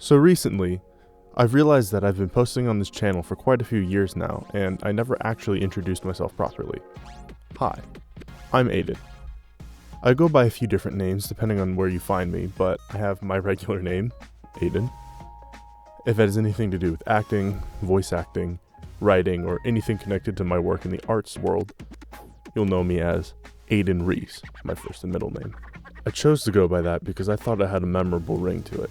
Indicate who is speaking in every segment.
Speaker 1: So recently, I've realized that I've been posting on this channel for quite a few years now, and I never actually introduced myself properly. Hi, I'm Aiden. I go by a few different names depending on where you find me, but I have my regular name, Aiden. If it has anything to do with acting, voice acting, writing, or anything connected to my work in the arts world, you'll know me as Aiden Reese, my first and middle name. I chose to go by that because I thought it had a memorable ring to it.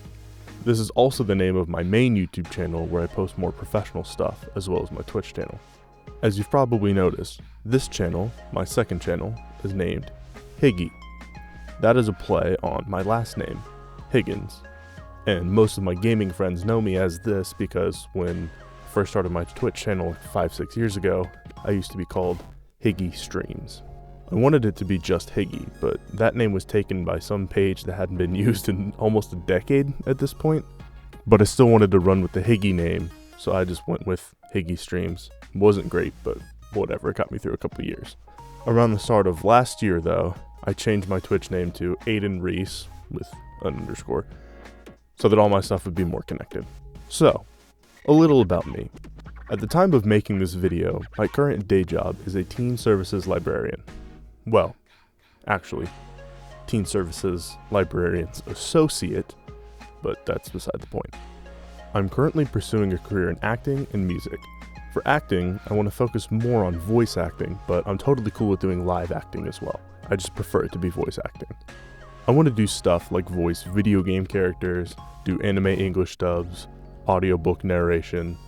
Speaker 1: This is also the name of my main YouTube channel where I post more professional stuff, as well as my Twitch channel. As you've probably noticed, this channel, my second channel, is named Higgy. That is a play on my last name, Higgins. And most of my gaming friends know me as this because when I first started my Twitch channel 5-6 years ago, I used to be called Higgy Streams. I wanted it to be just Higgy, but that name was taken by some page that hadn't been used in almost a decade at this point. But I still wanted to run with the Higgy name, so I just went with Higgy Streams. It wasn't great, but whatever, it got me through a couple years. Around the start of last year though, I changed my Twitch name to Aiden Reese, with an underscore, so that all my stuff would be more connected. So, a little about me. At the time of making this video, my current day job is a teen services librarian. Well, actually, Teen Services Librarian's Associate, but that's beside the point. I'm currently pursuing a career in acting and music. For acting, I want to focus more on voice acting, but I'm totally cool with doing live acting as well. I just prefer it to be voice acting. I want to do stuff like voice video game characters, do anime English dubs, audiobook narration,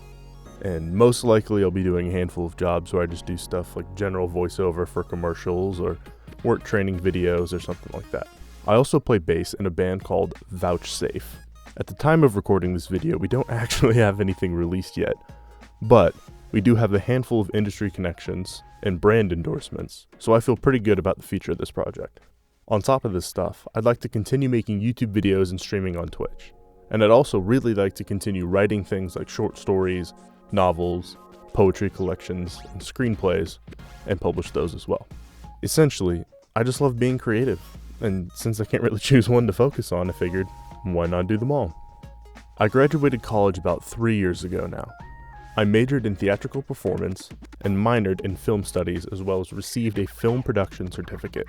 Speaker 1: and most likely I'll be doing a handful of jobs where I just do stuff like general voiceover for commercials or work training videos or something like that. I also play bass in a band called Vouchsafe. At the time of recording this video, we don't actually have anything released yet, but we do have a handful of industry connections and brand endorsements, so I feel pretty good about the future of this project. On top of this stuff, I'd like to continue making YouTube videos and streaming on Twitch, and I'd also really like to continue writing things like short stories, novels, poetry collections, and screenplays, and publish those as well. Essentially, I just love being creative, and since I can't really choose one to focus on, I figured, why not do them all? I graduated college about 3 years ago now. I majored in theatrical performance and minored in film studies, as well as received a film production certificate.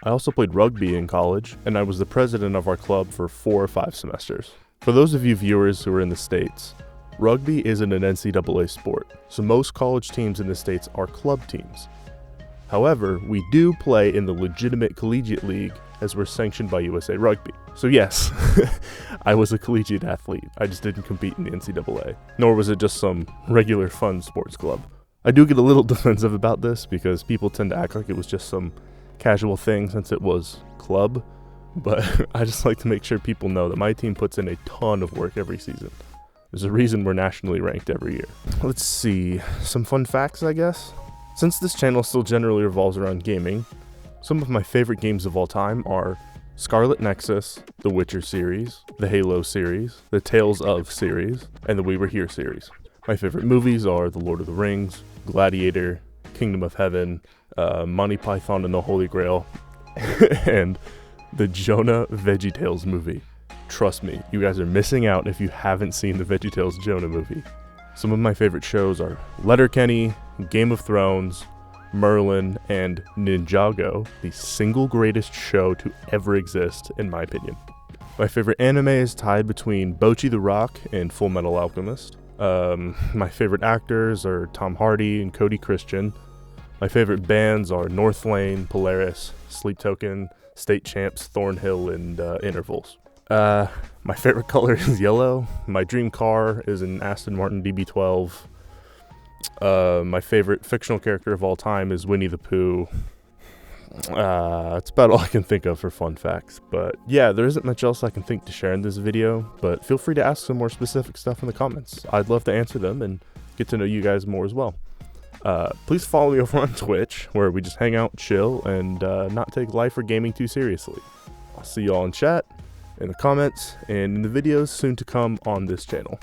Speaker 1: I also played rugby in college, and I was the president of our club for 4 or 5 semesters. For those of you viewers who are in the States, rugby isn't an NCAA sport, so most college teams in the States are club teams. However, we do play in the legitimate collegiate league as we're sanctioned by USA Rugby. So yes, I was a collegiate athlete, I just didn't compete in the NCAA, nor was it just some regular fun sports club. I do get a little defensive about this because people tend to act like it was just some casual thing since it was club, but I just like to make sure people know that my team puts in a ton of work every season. There's a reason we're nationally ranked every year. Let's see, some fun facts, I guess? Since this channel still generally revolves around gaming, some of my favorite games of all time are Scarlet Nexus, the Witcher series, the Halo series, the Tales of series, and the We Were Here series. My favorite movies are The Lord of the Rings, Gladiator, Kingdom of Heaven, Monty Python and the Holy Grail, and the Jonah VeggieTales movie. Trust me, you guys are missing out if you haven't seen the VeggieTales Jonah movie. Some of my favorite shows are Letterkenny, Game of Thrones, Merlin, and Ninjago, the single greatest show to ever exist, in my opinion. My favorite anime is tied between Bocchi the Rock and Full Metal Alchemist. My favorite actors are Tom Hardy and Cody Christian. My favorite bands are Northlane, Polaris, Sleep Token, State Champs, Thornhill, and Intervals. My favorite color is yellow. My dream car is an Aston Martin DB12. My favorite fictional character of all time is Winnie the Pooh. That's about all I can think of for fun facts. But yeah, there isn't much else I can think to share in this video, but feel free to ask some more specific stuff in the comments. I'd love to answer them and get to know you guys more as well. Please follow me over on Twitch, where we just hang out, chill, and not take life or gaming too seriously. I'll see you all in chat, in the comments, and in the videos soon to come on this channel.